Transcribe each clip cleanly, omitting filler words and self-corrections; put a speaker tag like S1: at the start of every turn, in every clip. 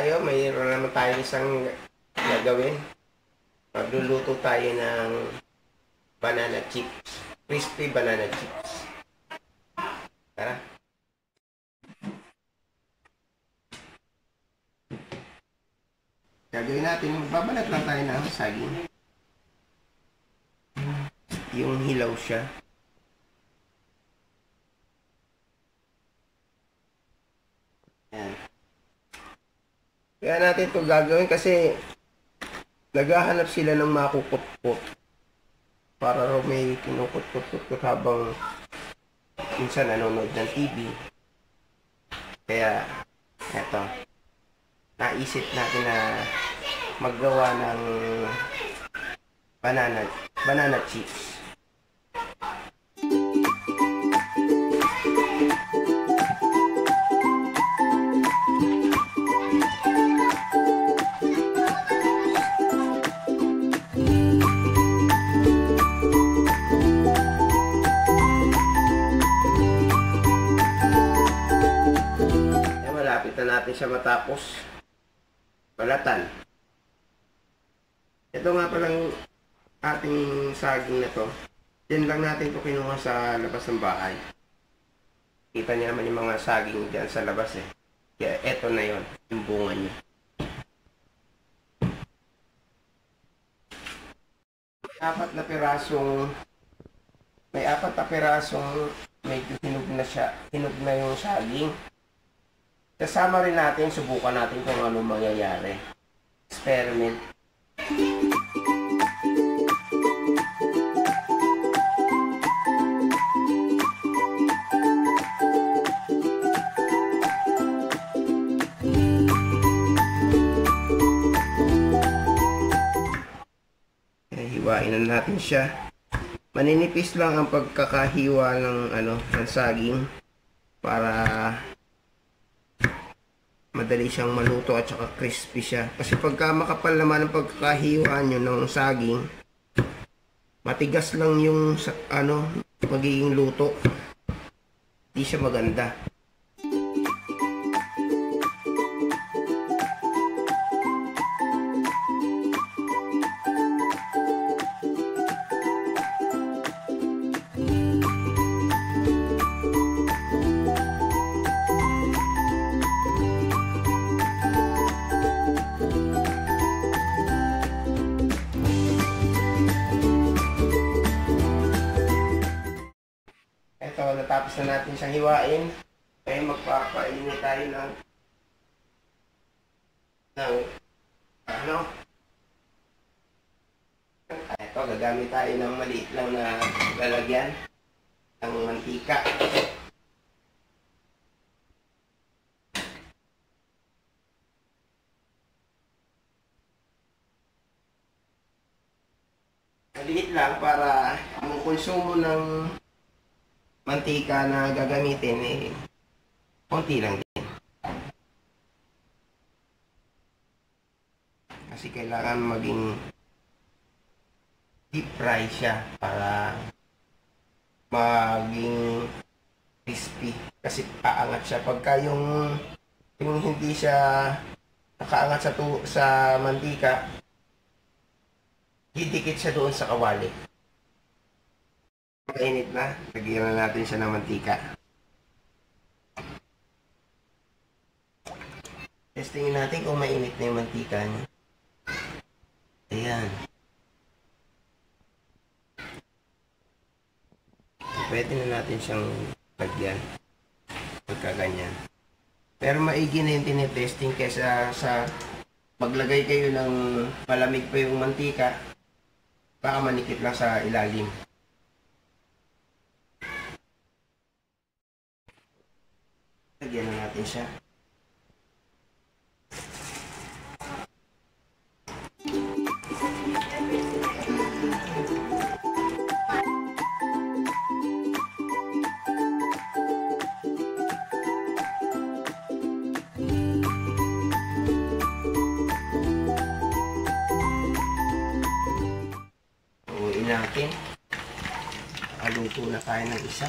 S1: tayo. Mayroon naman tayo isang gagawin. Magluluto tayo ng banana chips. Crispy banana chips. Tara. Gagawin natin, magbabalat lang tayo ng saging. Yung hilaw siya. Yan. Kaya natin ito gagawin kasi naghahanap sila ng makukot-kot. Para raw may kinukot-kot habang minsan nanonood ng TV. Kaya, eto. Naisip natin na maggawa ng banana chips. Malapit na natin siya matapos balatan. Ito nga palang ating saging na to. Yan lang natin ito kinuha sa labas ng bahay. Kita niyo naman yung mga saging dyan sa labas eh. Kaya ito na yon, yung bunga niya. May apat na pirasong medyo hinog na siya. Hinog na yung saging. Kasama rin natin, subukan natin kung ano mangyayari. Experiment. Hiwain na natin siya. Maninipis lang ang pagkakahiwa ng saging para madali siyang maluto at saka crispy siya. Kasi pagka makapal naman ang pagkakahiwa nyo ng saging, matigas lang yung magiging luto. Hindi siya maganda. Ito, natapos na natin siyang hiwain. Kaya magpapainit tayo ng ito, gagamit tayo ng maliit lang na lalagyan ng mantika. Maliit lang para ang konsumo ng mantika na gagamitin konti lang din. Kasi kailangan maging deep fry siya para maging crispy. Kasi aangat siya. Pagka yung hindi siya nakaangat sa mantika, didikit siya doon sa kawali. Mainit na, lagyan na natin siya ng mantika. Testingin natin kung mainit na yung mantika niya. Ayan. Pwede na natin siyang lagyan. Pagkaganyan. Pero maigi na yung tinitesting kesa sa maglagay kayo ng malamig pa yung mantika, baka manikit lang sa ilalim. Lagyan na natin siya. Uwiin natin. Aluto na tayo ng isa.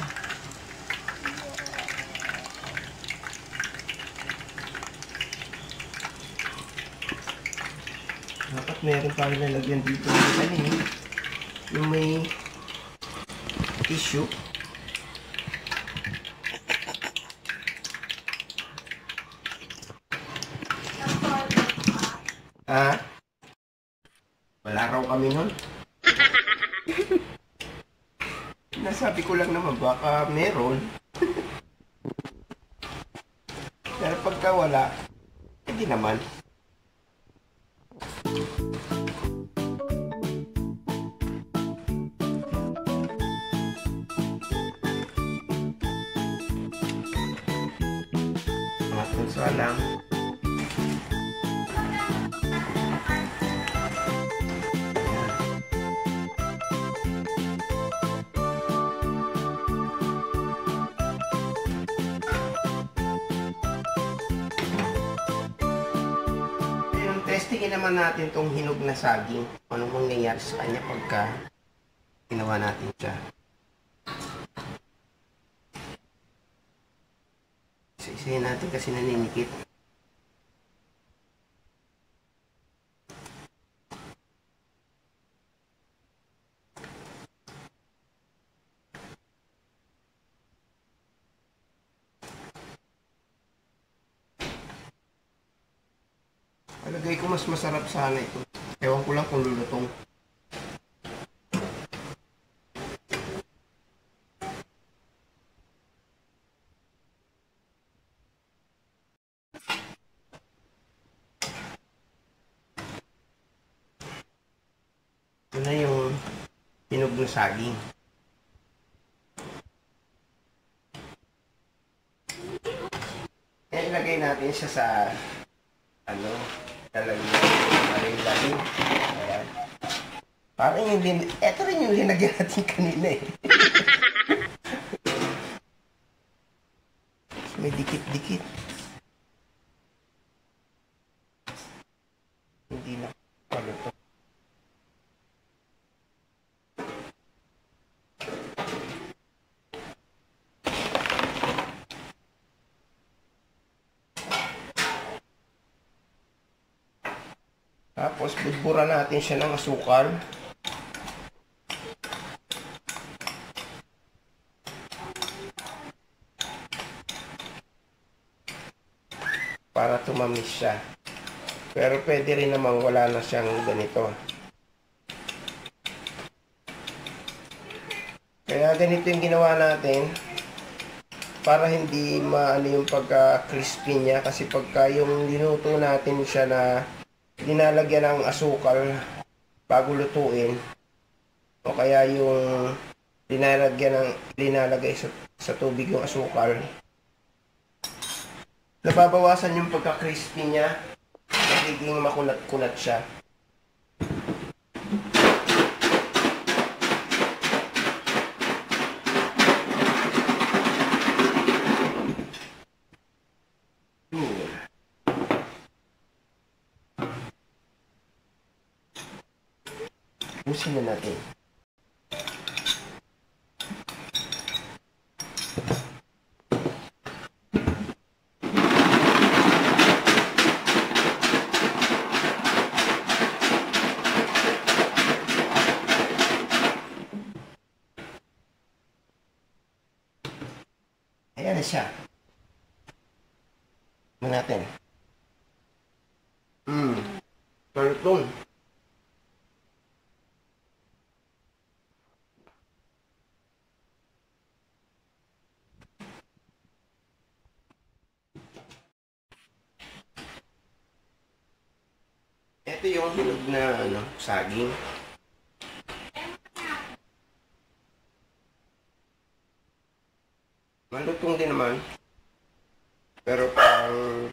S1: Dapat meron pa lalagyan dito ng ano eh. Yung may tissue. Ah? Wala raw kami nun. Nasabi ko lang naman baka meron. Pero pagka wala, hindi naman. Matun salam. Testingin naman natin tong hinog na saging. Anong mangyayari sa kanya pagka ginawa natin siya. Isa-isahin natin kasi naninikit. Palagay ko mas masarap sana ito. Ewan ko lang kung lulutong. Ito na yung hinog ng saging. Kaya ilagay natin siya sa lalagyan natin. Ayan. Parang yung ito rin yung linagyan natin kanina eh. May dikit-dikit. Hindi na paluto. Tapos, budbura natin siya ng asukal. Para tumamis siya. Pero pwede rin namang wala na siyang ganito. Kaya ganito yung ginawa natin. Para hindi maano yung pagka-crispy niya. Kasi pagka yung linuto natin siya na dinalagyan ng asukal bago lutuin o kaya yung linalagay sa tubig yung asukal, nababawasan yung pagka-crispy niya, nagiging makunat-kunat siya. Usin na natin. Ayan na siya. Tignan natin. Malutong. Ito yung hinog na saging. Malutong din naman. Pero parang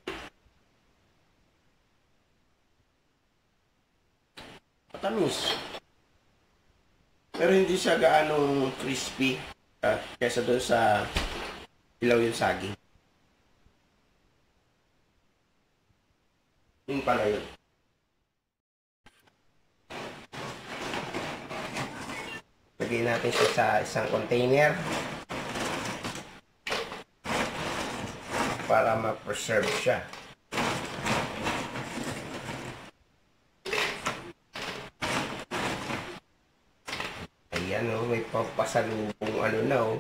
S1: matamis. Pero hindi siya gaanong crispy kaysa doon sa ilaw yung saging. Yun pala yun. Lagay natin siya sa isang container para ma-preserve siya. pampasalubong ano na oh.